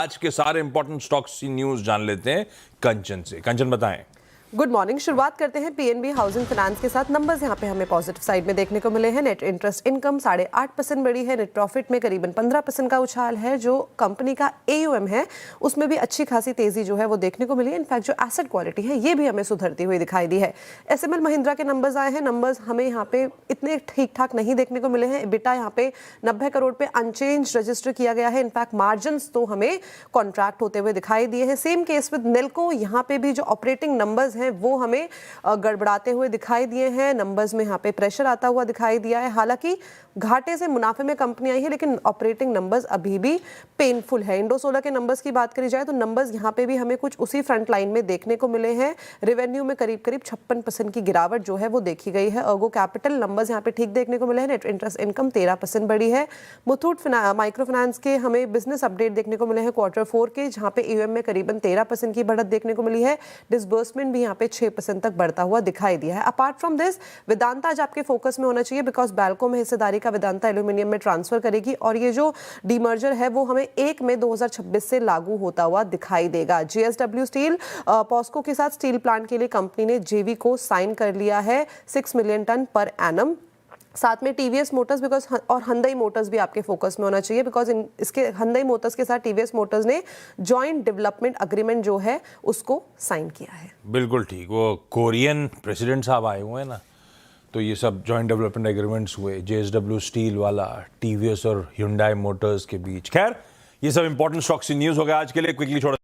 आज के सारे इंपॉर्टेंट स्टॉक्स की न्यूज जान लेते हैं कंचन से। कंचन बताएं। Good morning. शुरुआत करते हैं पीएनबी हाउसिंग फाइनेंस के साथ। नंबर्स यहाँ पे हमें पॉजिटिव साइड में देखने को मिले हैं। नेट इंटरेस्ट इनकम 8.5% बढ़ी है। नेट प्रॉफिट में करीबन 15% का उछाल है। जो कंपनी का AUM है उसमें भी अच्छी खासी तेजी जो है वो देखने को मिली है। इनफैक्ट जो एसेट क्वालिटी है ये भी हमें सुधरती हुई दिखाई दी है। SML महिंद्रा के नंबर्स आए हैं। नंबर्स हमें यहाँ पे इतने ठीक ठाक नहीं देखने को मिले हैं। EBITDA यहाँ पे 90 करोड़ पे अनचेंज रजिस्टर किया गया है। इनफैक्ट मार्जिन तो हमें कॉन्ट्रैक्ट होते हुए दिखाई दिए हैं। Same case with Nelco. यहाँ पे भी जो ऑपरेटिंग नंबर्स वो हमें गड़बड़ाते हुए दिखाई दिए हैं। नंबर्स में यहाँ पे प्रेशर आता हुआ दिखाई दिया है। हालांकि घाटे से मुनाफे में कंपनी आई है लेकिन ऑपरेटिंग नंबर्स अभी भी पेनफुल है। इंडोसोलर के नंबर्स की बात करी जाए तो नंबर्स यहाँ पे भी हमें कुछ उसी फ्रंट लाइन में देखने को मिले हैं। रेवेन्यू में करीब 56% की गिरावट जो है वो देखी गई है। अर्गो कैपिटल नंबर्स यहाँ पे ठीक देखने को मिले हैं। नेट इंटरेस्ट इनकम 13% बढ़ी है। मुथूट माइक्रो फाइनेंस के हमें बिजनेस अपडेट देखने को मिले हैं Q4 के, जहाँ पे AUM में करीबन 13% की बढ़त देखने को मिली है। डिसबर्समेंट भी यहाँ पे 6% तक बढ़ता हुआ दिखाई दिया है। अपार्ट फ्रॉम दिस वेदांता आज आपके फोकस में होना चाहिए बिकॉज बैल्को में हिस्सेदारी का वेदांता एल्यूमिनियम में ट्रांसफर करेगी और ये जो डीमर्जर है वो हमें 1 मई 2026 से लागू होता हुआ दिखाई देगा। JSW स्टील पॉस्को के साथ स्टील प्लांट के लिए कंपनी ने JV को साइन कर लिया है 6 मिलियन टन पर एनम। साथ में TVS मोटर्स बिकॉज और Hyundai मोटर्स भी आपके फोकस में होना चाहिए बिकॉज इसके Hyundai मोटर्स के साथ TVS मोटर्स ने जॉइंट डेवलपमेंट अग्रीमेंट जो है उसको साइन किया है। बिल्कुल ठीक। वो कोरियन प्रेसिडेंट साहब आए हुए हैं ना, तो ये सब जॉइंट डेवलपमेंट एग्रीमेंट्स हुए JSW स्टील वाला TVS और Hyundai मोटर्स के बीच। खैर ये सब इंपॉर्टेंट स्टॉक्स की न्यूज हो गया आज के लिए। क्विकली छोड़